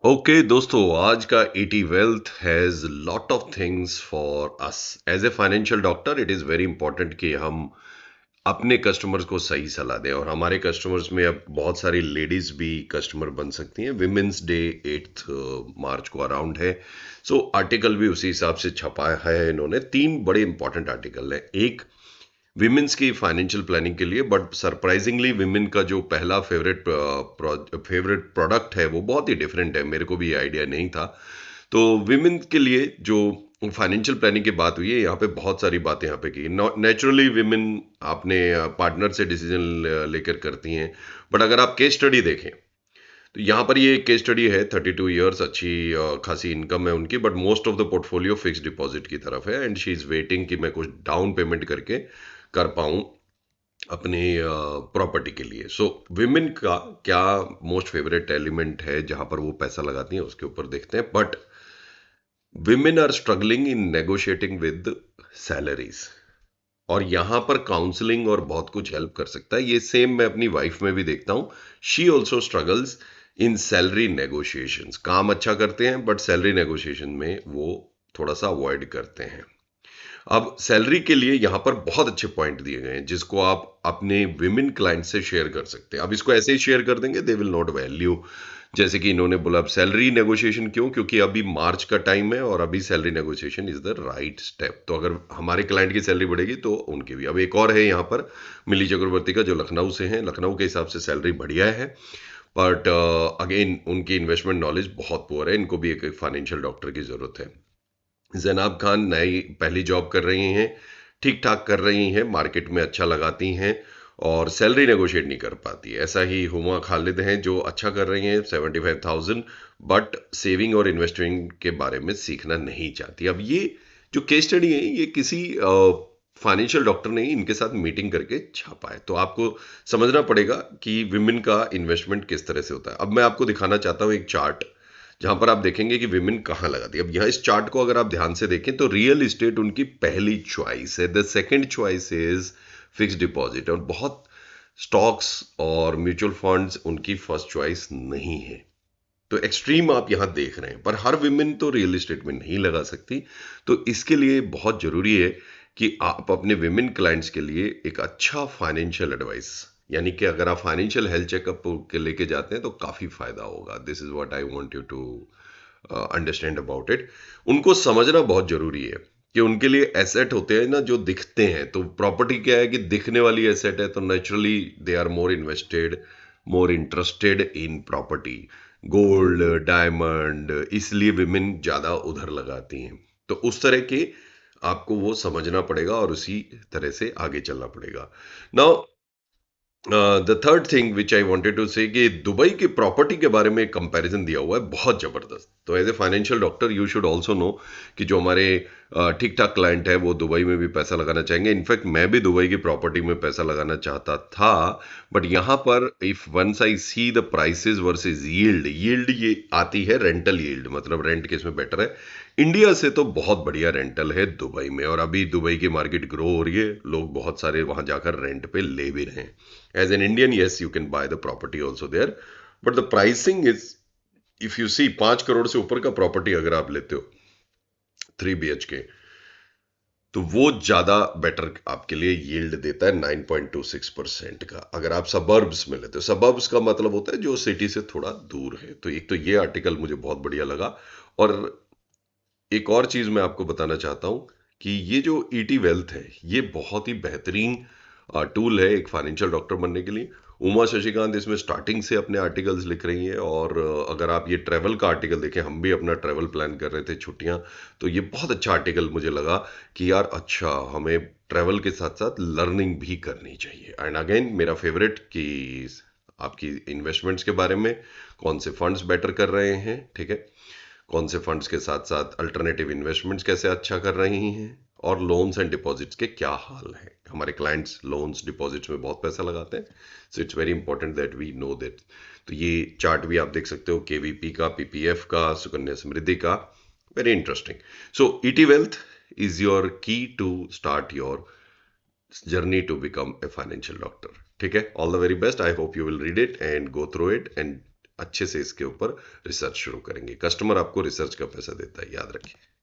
Okay दोस्तों, आज का ET Wealth has lot of things for us as a financial doctor. It is very important कि हम अपने कस्टमर्स को सही सलाह दें, और हमारे कस्टमर्स में अब बहुत सारी लेडीज भी कस्टमर बन सकती हैं। विमेंस डे 8 मार्च को अराउंड है। सो आर्टिकल भी उसी हिसाब से छपा है इन्होंने। तीन बड़े इंपॉर्टेंट आर्टिकल हैं। एक विमेंस की फाइनेंशियल प्लानिंग के लिए, बट सरप्राइजिंगली विमेन का जो पहला फेवरेट प्रोडक्ट है वो बहुत ही डिफरेंट है। मेरे को भी ये आइडिया नहीं था। तो विमेन के लिए जो फाइनेंशियल प्लानिंग की बात हुई है, यहाँ पे बहुत सारी बातें यहाँ पे की। नेचुरली विमेन अपने पार्टनर से डिसीजन लेकर करती हैं, बट अगर आप केस स्टडी देखें तो यहाँ पर ये केस स्टडी है। 32 ईयर्स, अच्छी खासी इनकम है उनकी, but most of the portfolio fix deposit की तरफ है, एंड शी इज वेटिंग कि मैं कुछ डाउन पेमेंट करके कर पाऊं अपनी प्रॉपर्टी के लिए। सो विमेन का क्या मोस्ट फेवरेट एलिमेंट है जहां पर वो पैसा लगाती हैं, उसके ऊपर देखते हैं। But women are struggling in negotiating with salaries, और यहां पर काउंसलिंग और बहुत कुछ हेल्प कर सकता है। ये सेम मैं अपनी वाइफ में भी देखता हूं। She also struggles in salary negotiations. काम अच्छा करते हैं, बट सैलरी नेगोशिएशन में वो थोड़ा सा अवॉइड करते हैं। अब सैलरी के लिए यहां पर बहुत अच्छे पॉइंट दिए गए हैं, जिसको आप अपने विमेन क्लाइंट से शेयर कर सकते हैं। अब इसको ऐसे ही शेयर कर देंगे, दे विल नॉट वैल्यू। जैसे कि इन्होंने बोला, अब सैलरी नेगोशिएशन क्यों? क्योंकि अभी मार्च का टाइम है और अभी salary negotiation is the right step. तो अगर हमारे क्लाइंट की सैलरी बढ़ेगी तो उनकी भी। अब एक और है यहाँ पर, मिली चक्रवर्ती का, जो लखनऊ से है। लखनऊ के हिसाब से सैलरी बढ़िया है, बट अगेन उनकी इन्वेस्टमेंट नॉलेज बहुत पुअर है। इनको भी एक फाइनेंशियल डॉक्टर की जरूरत है। जैनाब खान नई पहली जॉब कर रही हैं, ठीक ठाक कर रही हैं, मार्केट में अच्छा लगाती हैं, और सैलरी नेगोशिएट नहीं कर पाती। ऐसा ही हुमा खालिद हैं, जो अच्छा कर रही हैं, 75,000, बट सेविंग और इन्वेस्टिंग के बारे में सीखना नहीं चाहती। अब ये जो केस स्टडी है, ये किसी फाइनेंशियल डॉक्टर ने ही इनके साथ मीटिंग करके छापा है। तो आपको समझना पड़ेगा कि विमेन का इन्वेस्टमेंट किस तरह से होता है। अब मैं आपको दिखाना चाहता हूँ एक चार्ट, जहां पर आप देखेंगे कि विमेन कहाँ लगाती है। अब यहाँ इस चार्ट को अगर आप ध्यान से देखें तो रियल एस्टेट उनकी पहली चॉइस है। The second choice is fix deposit, और बहुत स्टॉक्स और म्यूचुअल फंड्स उनकी फर्स्ट चॉइस नहीं है। तो एक्सट्रीम आप यहां देख रहे हैं, पर हर विमेन तो रियल एस्टेट में नहीं लगा सकती। तो इसके लिए बहुत जरूरी है कि आप अपने विमेन क्लाइंट्स के लिए एक अच्छा फाइनेंशियल एडवाइस, यानी कि अगर आप फाइनेंशियल हेल्थ चेकअप के लेके जाते हैं तो काफी फायदा होगा। This is what I want you to understand about it. उनको समझना बहुत जरूरी है कि उनके लिए एसेट होते हैं ना जो दिखते हैं। तो प्रॉपर्टी क्या है कि दिखने वाली एसेट है, तो naturally they are more invested, more interested in property, gold, diamond. इसलिए विमेन ज्यादा उधर लगाती हैं। तो उस तरह के आपको वो समझना पड़ेगा और उसी तरह से आगे चलना पड़ेगा। Now the third thing which I wanted to say, कि दुबई की प्रॉपर्टी के बारे में एक कंपैरिजन दिया हुआ है बहुत जबरदस्त। तो as a financial doctor you should also know कि जो हमारे ठीक ठाक क्लाइंट है वो दुबई में भी पैसा लगाना चाहेंगे। इनफैक्ट मैं भी दुबई की प्रॉपर्टी में पैसा लगाना चाहता था, बट यहाँ पर if once I see the prices versus yield, yield ये आती है रेंटल यील्ड, मतलब रेंट किसमें बेटर है। इंडिया से तो बहुत बढ़िया रेंटल है दुबई में, और अभी दुबई की मार्केट ग्रो हो रही है, लोग बहुत सारे वहां जाकर रेंट पे ले भी रहे हैं। As an Indian, yes, you can buy the property also there, but the pricing is, if you see 5 crore से ऊपर का प्रॉपर्टी अगर आप लेते हो 3 BHK, तो वो ज्यादा बेटर आपके लिए यील्ड देता है 9.26% का। अगर आप सबर्ब्स में लेते हो, सबर्ब्स का मतलब होता है जो सिटी से थोड़ा दूर है। तो एक तो ये आर्टिकल मुझे बहुत बढ़िया लगा। और एक और चीज मैं आपको बताना चाहता हूं कि ये जो ईटी वेल्थ है, ये बहुत ही बेहतरीन टूल है एक फाइनेंशियल डॉक्टर बनने के लिए। उमा शशिकांत इसमें स्टार्टिंग से अपने आर्टिकल्स लिख रही हैं, और अगर आप ये ट्रैवल का आर्टिकल देखें, हम भी अपना ट्रैवल प्लान कर रहे थे छुट्टियां, तो ये बहुत अच्छा आर्टिकल मुझे लगा कि यार अच्छा, हमें ट्रैवल के साथ साथ लर्निंग भी करनी चाहिए। एंड अगेन मेरा फेवरेट कि आपकी इन्वेस्टमेंट्स के बारे में, कौन से फंड्स बेटर कर रहे हैं, ठीक है, कौन से फंड्स के साथ साथ अल्टरनेटिव इन्वेस्टमेंट्स कैसे अच्छा कर रही हैं, और लोन्स एंड डिपॉजिट्स के क्या हाल है। हमारे क्लाइंट्स लोन्स डिपॉजिट्स में बहुत पैसा लगाते हैं, so it's very important that we know that. तो ये चार्ट भी आप देख सकते हो, केवीपी का, पीपीएफ का, सुकन्या समृद्धि का, very interesting. So ET wealth is your key to start your journey to become a financial doctor. ठीक है, all the very best. I hope you will read it and go through it and अच्छे से इसके ऊपर research शुरू करेंगे। Customer आपको research का पैसा देता है, याद रखिए।